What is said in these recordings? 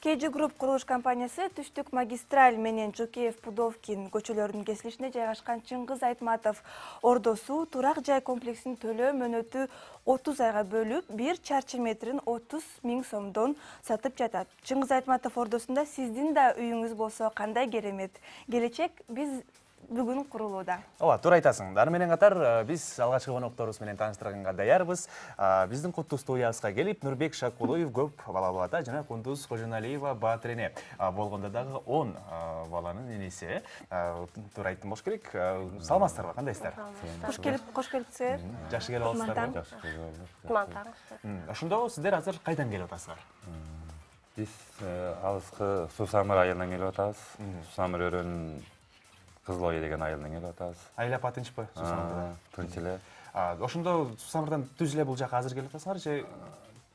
KG Group курулуш компаниясы Түштүк магистраль менен Жокеев Пудовкин көчөлөрүнүн кесилишинде жайгашкан Чыңгыз Айтматов ордосу турак жай комплексин төлөө мөөнөтү 30 айга бөлүп, 1 чарчы метрин 30 000 сомдон сатып жатат. Чыңгыз Айтматов ордосунда сиздин да үйүңүз болсо кандай керемет. Келечек биз бүгүн курулууда. Ооба, туура айтасың. Аны менен катар биз алгачкы конокторубуз менен тааныштырганга даярбыз. Биздин куттуу студиябызга келип, Нурбек Шакулуев көп балалуу ата жана Кундуз Кожоналиева Баатирене болгондо дагы 10 баланын энеси. Туура айттым болуш керек. Саламатсыздарбы, кандайсыздар? Кош келипсиздер. Жакшы келип алыпсыздарбы? Ошондо сиздер азыр кайдан келип атасыздар? Биз алыскы Сусамыр айылынан келип атабыз. Сусамыр өрөөнүн Кызыл Ой деген айылынан келип атабыз. Айлап тынчпы Сусамырда? Тынч эле. Ошондо Сусамырдан түз эле бул жака азыр келип атасыңар же?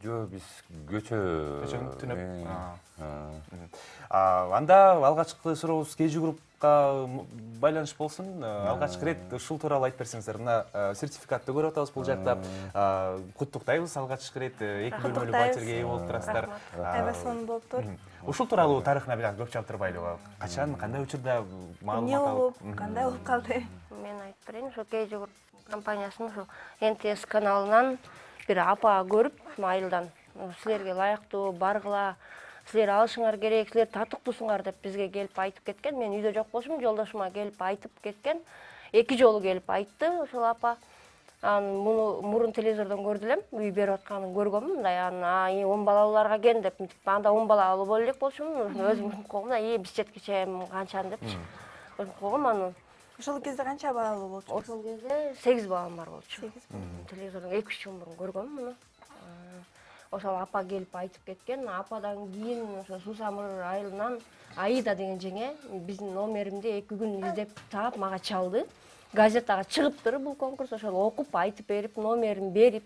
Жок, биз көчөнү түнөп. Анда алгачкы сурообуз KG Group'ка байланыш болсун. Алгачкы рет ушул тууралуу айтып берсеңиздер. Мына сертификатты көрүп атабыз бул жакта. Куттуктайбыз алгачкы рет 2 бөлмөлүү батирге ээ болуп турасыздар. Аябай сонун болуптур. Ушул тууралуу тарыхына бир көп чаптырбайлыбы? Качан, кандай учурда эмне болуп, кандай болуп калды? Мен айтып берейин, ошо KG Group компаниясынын ошо НТС каналынан бир апа көрүп, айылдан силерге лайыктуу баргыла, силер алышыңар керек, силер татыктуусуңар деп бизге келип айтып кеткен. Мен үйдө жок болчумун, жолдошума келип айтып кеткен. 2 жолу келип айтты ошол апа. Муну мурун телевизордон көрдү элем, үй берип атканын көргөмүн. Мындай 10 балалууларга экен деп, анда 10 бала алып боло элек болчумун. Өзүм койгом, биз жеткиче канчаны деп. Өзүм койгом аны. Ошол кезде канча балалуу болчу? Ошол кезде 8 балам бар болчу. Телевизордон 2-3 жыл мурун көргөм муну. Ошол апа келип айтып кеткен. Ападан кийин ошо Сусамыр айылынан Аида деген жеңе биздин номеримди 2 күн издеп таап мага чалды. Газетага чыгыптыр бул конкурс, ошол окуп айтып берип, номерин берип,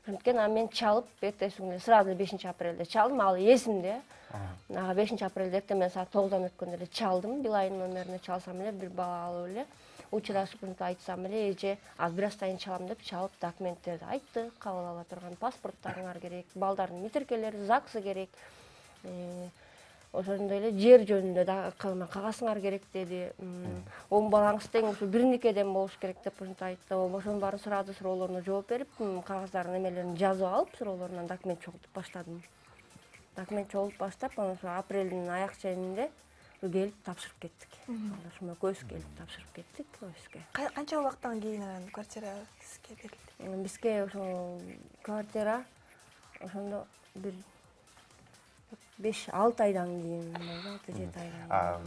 ошенткен мен чалып, эртеси күнү сразу 5 апрелде чалдым, ал эсимде. 5 апрелде эртемен саат 9-дан өткөндө эле чалдым, Билайн номерине чалсам эле, бир бала алып эле, учурашып айтсам эле, эже, аз бир астайын чалам деп чалып, документтерди айтты, кабыл ала турган паспорттарыңар керек, балдардын митиркелери, ЗАГСы керек. Ошондой эле жер жөнүндө да кагазыңар керек деди. 10 балаңыз тең ушу бирникеден болуш керек деп ушинтип айтты. Ошонун баарын сурады, суроолоруна жооп берип, кагаздарын эмелерин жазып алып, суроолорунан документ чогултуп баштадым. Документ чогултуп баштап, анан ошо апрелдин аяк ченинде келип тапшырып кеттик. Ошондо көз келип тапшырып кеттик офиске. Канча убакыттан кийин анан квартира сизге берилди? Бизге ошо квартира ошондо бир 5-6 айдан кийин, 6-7 айдан кийин.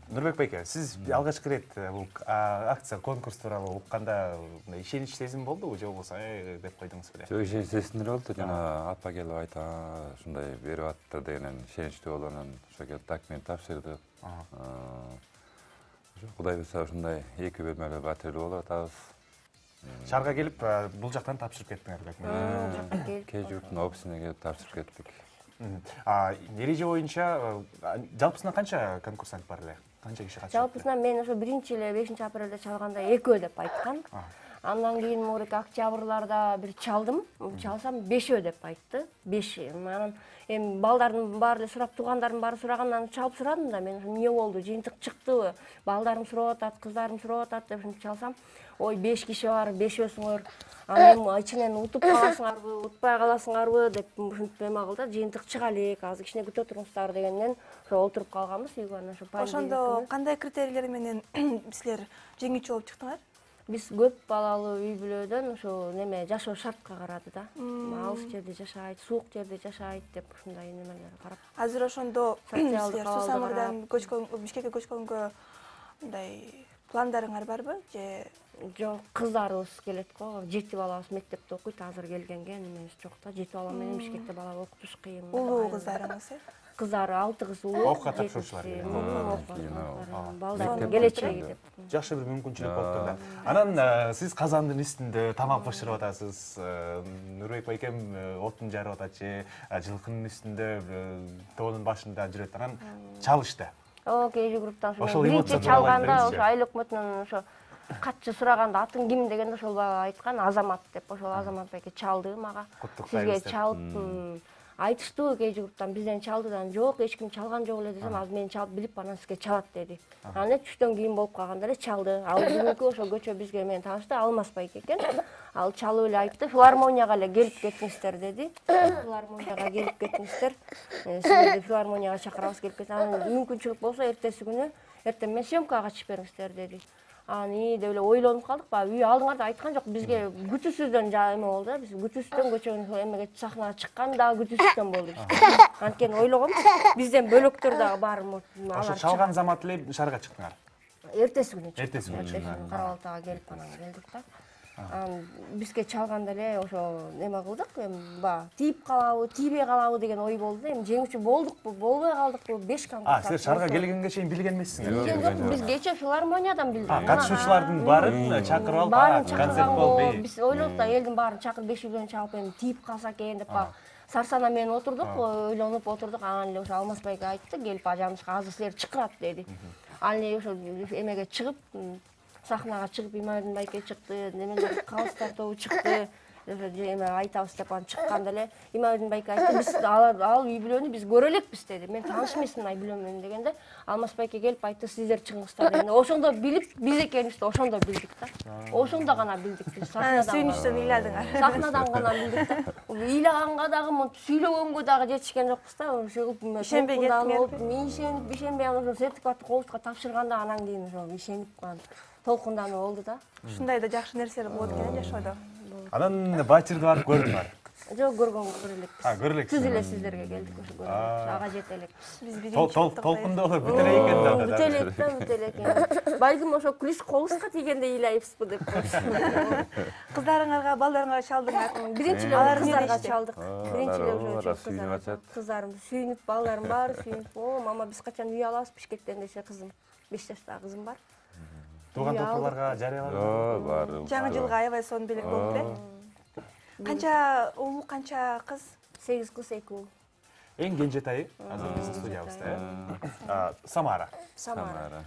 Нурбек байке, сиз алгачкы рет бул акция, конкурс тууралуу укканда ишенич сезим болдубу же болбосо деп койдуңуз беле? Жок, ишенич сезимдер болду. Жана апа келип айта, ушундай берип аттыр дегенен ишеничтүү болгонун ошо келип документ тапшырдык. Кудай буйрса ушундай 2 бөлмөлүү батирлүү болуп атабыз. Шаарга келип бул жактан тапшырып кеттиңер документ. KG Group'тун офисине келип тапшырып кеттик. Эреже боюнча жалпысынан канча конкурсант бар эле? Канча киши катышат? Жалпысынан мен ошо биринчи эле 5 апрелде чалганда 2 деп айткан. Андан кийин мурик октябрларда бир чалдым. Чалсам 5 деп айтты. 5. Анан эми балдардын баары сурап, туугандардын баары сурагандан чалып сурадым да, мен эмне болду, жыйынтык чыктыбы? Балдарым сурап атат, кыздарым сурап атат деп чалсам, ой 5 киши бар, 5өсүңөр. Анан ичинен утуп каласыңарбы, утпай каласыңарбы деп ушинтип эме кылды, жыйынтык чыга элек, азыр кичине күтө туруңуздар дегенден ошо олтуруп калганбыз үйгө. Анан ошо Ошондо кандай критерийлер менен силер жеңүүчү болуп чыктыңар? Биз көп балалуу үй бүлөдөн ошо неме жашоо шартка карады да. Алыс жерде жашайт, суук жерде жашайт деп ушундай немелерге карап. Азыр ошондо силер Сусамырдан Бишкекке көчкөнгө мындай пландарыңар барбы же? Жок, кыздарыбыз келет го. 7 балабыз мектепте окуйт, азыр келгенге немебиз жок да. 7 бала менен Бишкекте бала окутуш кыйын. Улуу кыздарыңыз э? Кыздары 6 кыз улуу. Окууга тапшырушулар. Балдардын келечеги деп. Жакшы бир мүмкүнчүлүк болуп турду. Анан сиз казандын үстүндө тамак бышырып атасыз. Нурбек байкем отун жарып атат же жылкынын үстүндө тоонун башында жүрөт. Анан чалышты. KG Group'тан ошо биринчи чалганда ошо айыл өкмөтүнөн ошо катчы сураганда атын ким дегенде ошол бала айткан Азамат деп. Ошол Азамат байке чалды мага. Сизге чалып айтыштуу кээ жигиттен бизден чалдыдан жок, эч ким чалган жок эле десем, ал мени чалып билип анан сизге чалат деди. Анан түштөн кийин болуп калганда эле чалды. Ал бүгүнкү ошо көчө бизге менен таанышты, Алмаз байке экен. Ал чалып эле айтты, филармонияга эле келип кеттиңиздер деди. Филармонияга келип кеттиңиздер. Сиздерди филармонияга чакырабыз, келип кеттиңиздер. Анан мүмкүнчүлүк болсо эртеси күнү эртең менен съемкага чыгып бериңиздер деди. Аны деп эле ойлонуп калдык. Үй алдыңарда айткан жок, бизге күтүүсүздөн эме болду да. Биз күтүүсүздөн көчөнүн эмеге сахнага чыккан дагы күтүүсүздөн болду биз. Анткени ойлогонбуз, бизден бөлөктөр дагы бар. Ошо чалган замат эле шаарга чыктыңар. Эртеси күнү чыктык. Эртеси күнү чыктыңар. Карабалтага келип анан келдик да. Бизге чалганда эле ошо неме кылдык, эми баягы тийип калабы, тийбей калабы деген ой болду. Эми жеңүүчү болдукпу, болбой калдыкпы, 5 конкурс. Силер шаарга келгенге чейин билген эмессиңер? Биз кечээ филармониядан билдик. Катышуучулардын баарын чакырып алып, концерт болуп. Биз ойлодук да, элдин баарын чакырып бешигиден чалып эми тийип калса экен деп баягы Сарсана менен отурдук, ойлонуп отурдук. Анан эле ошо Алмаз байке айтты, келип ажамызга азыр силер чакырат деди. Анан эле ошо эмеге чыгып, сахнага чыгып, Имайдын байке чыкты, немелер Калыстар тобу чыкты. Эме айтабыз деп анан чыкканда эле Имайдын байке айтты, биз ал үй бүлөнү биз көрө элекпиз деди. Мен тааныш эмесмин ай бүлө менен дегенде, Алмаз байке келип айтты, сиздер чыгыңыздар дегенде, ошондо билип, биз экенибизди ошондо билдик да. Ошондо гана билдик биз сахнадан. Сүйүнүчтөн ыйладыңар. Сахнадан гана билдик да. Ыйлаганга дагы, монтип сүйлөгөнгө дагы жетишкен жокпуз да. Ошо ишенбей кеттиңер. Мен ишенбей анан ошо сертификатты колубузга тапшырганда анан кийин ошо ишенип толкунданып болду да. Ушундай да жакшы нерселер болот экен жашоодо. Анан Батирди барып көрдүңөр. Жок, көрө элекпиз. Көрө элексиз. Түз эле сиздерге келдик ошо көрө элекпиз. Ага жете элекпиз. Биз биринчи Толкундоо бүтө элек экен да. Бүтө элек да, бүтө элек. Балким ошо клиш колубузга тийгенде ыйлайбызбы деп коюшту. Кыздарыңарга, балдарыңарга чалдыңар. Биринчи эле кыздарга чалдык. Биринчи эле ошо ошо кыздарым сүйүнүп, балдарым баары сүйүнүп, "О, мама, биз качан үй алабыз Бишкектен" десе, кызым, 5 жаштагы кызым бар. Тууган топурларга жарыяладыңар. Бар. Жаңы жылга аябай сонун белек болуп беле. Канча уул, канча кыз? 8 кыз, 2 уул. Эң кенжетайы азыр биздин студиябызда, Самара. Самара.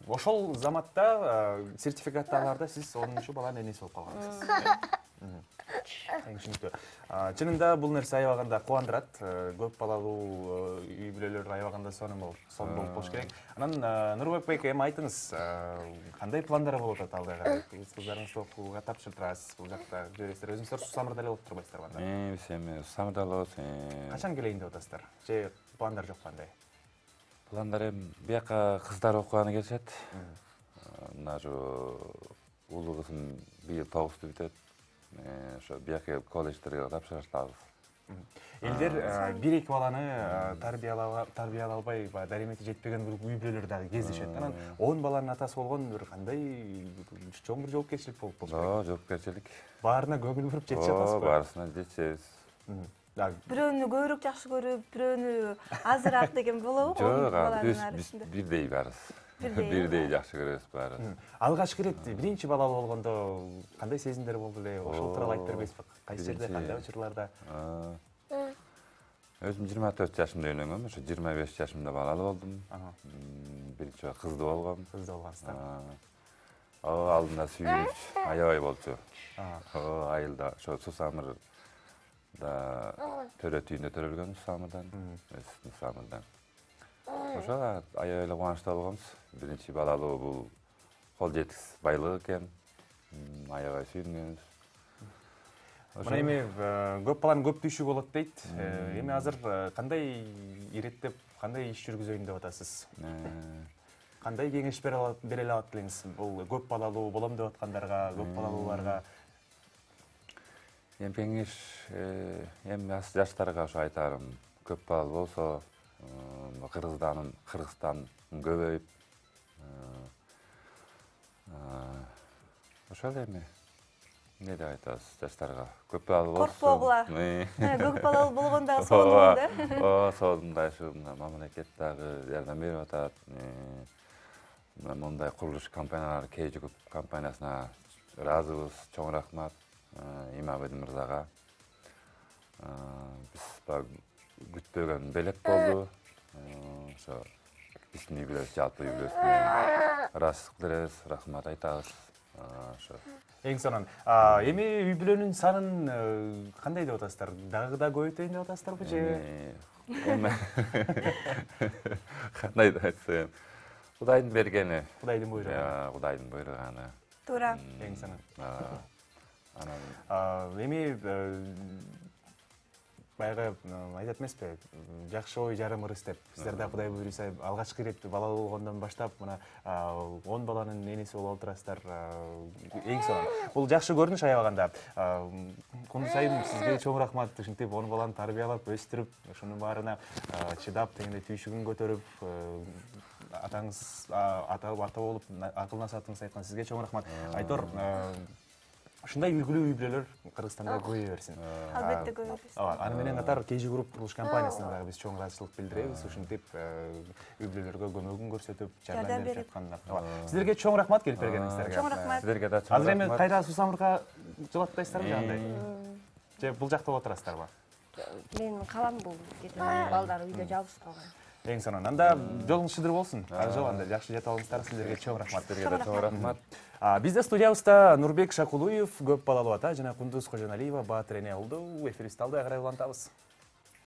Ошол заматта сертификаттагыларда сиз 10-чу баланын энеси болуп калгансыз. Эң түшүнүктүү. Чынында бул нерсе аябаганда кубандырат. Көп балалуу үй бүлөлөр аябаганда сонун болуп болуш керек. Анан Нурбек байке, эми айтыңыз, кандай пландар болуп атат алдыга? Кыздарыңызды окууга тапшыртасыз, бул жакта жүрөсүздөр. Өзүңүздөр Сусамырда эле болуп турбайсыздарбы анда? Биз эми Сусамырда эле болобуз. Качан келейин деп атасыздар? Же пландар жок кандай? Пландар эми бияка кыздар окуганы келишет. Мына улуу кызым быйыл 9-ту бүтөт. Ошо бияка колледждерге тапшырабыз. Элдер 1-2 баланы тарбиялай албай, даремети жетпеген үй бүлөлөр дагы кездешет. Анан 10 баланын атасы болгон бир кандай чоң бир жоопкерчилик болуп болот. Жоопкерчилик. Баарына көңүл буруп жетише атасызбы? Баарысына жетишебиз. Бирөөнү көбүрөөк жакшы көрүп, бирөөнү азыраак деген болобу? Жок, бирдей баарыбыз. Бирдей жакшы көрөбүз баарыбыз. Алгачкы ирет биринчи балалуу болгондо кандай сезимдер болду эле? Ошол тууралуу айтып бербейсизби? Кайсы жерде, кандай учурларда? Өзүм 24 жашымда үйлөнгөм, ошо 25 жашымда балалуу болдум. Биринчи кызды болгом. Кызды болгонсуздар. Алдында сүйүнүч аябай болчу. Айылда ошо Сусамырда төрө түйүндө төрөлгөн Сусамырдан, Сусамырдан. Ошо аябай эле кубанычта болгонбуз. Биринчи балалуу бул кол жеткис байлык экен. Аябай сүйүнгөнбүз. Мына эми көп баланын көп түйшү болот дейт. Эми азыр кандай иреттеп, кандай иш жүргүзөйүн деп атасыз? Кандай кеңеш бере алат элеңиз? Бул көп балалуу болом деп аткандарга, көп балалууларга? Эми кеңеш эми жаштарга ошо айтарым, көп балалуу болсо, Кыргызстан көбөйүп, ошол эми эмне деп айтабыз жаштарга? Көп балалуу болсо. Коркпогула. Көп балалуу болгондо дагы сонун болот, да? Сонундай ушу мамлекет дагы жардам берип атат. Мындай курулуш компаниялар, Кейжигуп компаниясына ыраазыбыз. Чоң рахмат Имамбетдин мырзага. Биз күтпөгөн белек болду. Ошо биздин үй бүлөбүз, жалпы үй бүлөбүз менен ыраазычылык билдиребиз, рахмат айтабыз. Ошо Эң сонун. Эми үй бүлөнүн санын кандай деп атасыздар? Дагы да көбөйтөйүн деп атасыздарбы же? Кандай деп айтсам, Кудайдын бергени. Кудайдын буйругу. Кудайдын буйруганы. Туура. Эң сонун. Анан Эми баягы айтат эмеспи? Жакшы ой жарым ырыс деп. Сиздер да Кудай буйруса алгачкы ирет балалуу болгондон баштап мына 10 баланын энеси болуп отурасыздар. Эң сонун. Бул жакшы көрүнүш аябаганда. Кундуз айым сизге чоң рахмат. Ушинтип 10 баланы тарбиялап, өстүрүп, ошонун баарына чыдап, тегине түйшүгүн көтөрүп, атаңыз ата болуп акыл насаатыңызды айткан сизге чоң рахмат. Айтор, ушундай үлгүлүү үй бүлөлөр Кыргызстанда көбөйө берсин. Албетте көбөйө берсин. Аны менен катар KG Group курулуш компаниясына дагы биз чоң ыраазычылык билдиребиз. Ушинтип үй бүлөлөргө көмөгүн көрсөтүп, жардам берип жатканына. Сиздерге чоң рахмат келип бергениңиздерге. Чоң рахмат. сиздерге да чоң Азыр эми рахмат. кайра Сусамырга жылаттайсыздарбы андай? Же бул жакта отурасыздарбы? Мен калам бул кетем. Балдар үйдө жалгыз калган. Эң сонун. Анда жолуңуз шыдыр болсун. Ар жол анда жакшы жете алыңыздар. Сиздерге чоң рахмат. Сиздерге да чоң рахмат. Бизде студиябызда Нурбек Шакулуев, көп балалуу ата жана Кундуз Кожоналиева Баатыр эне болду. Эфирибизди алдай карай улантабыз.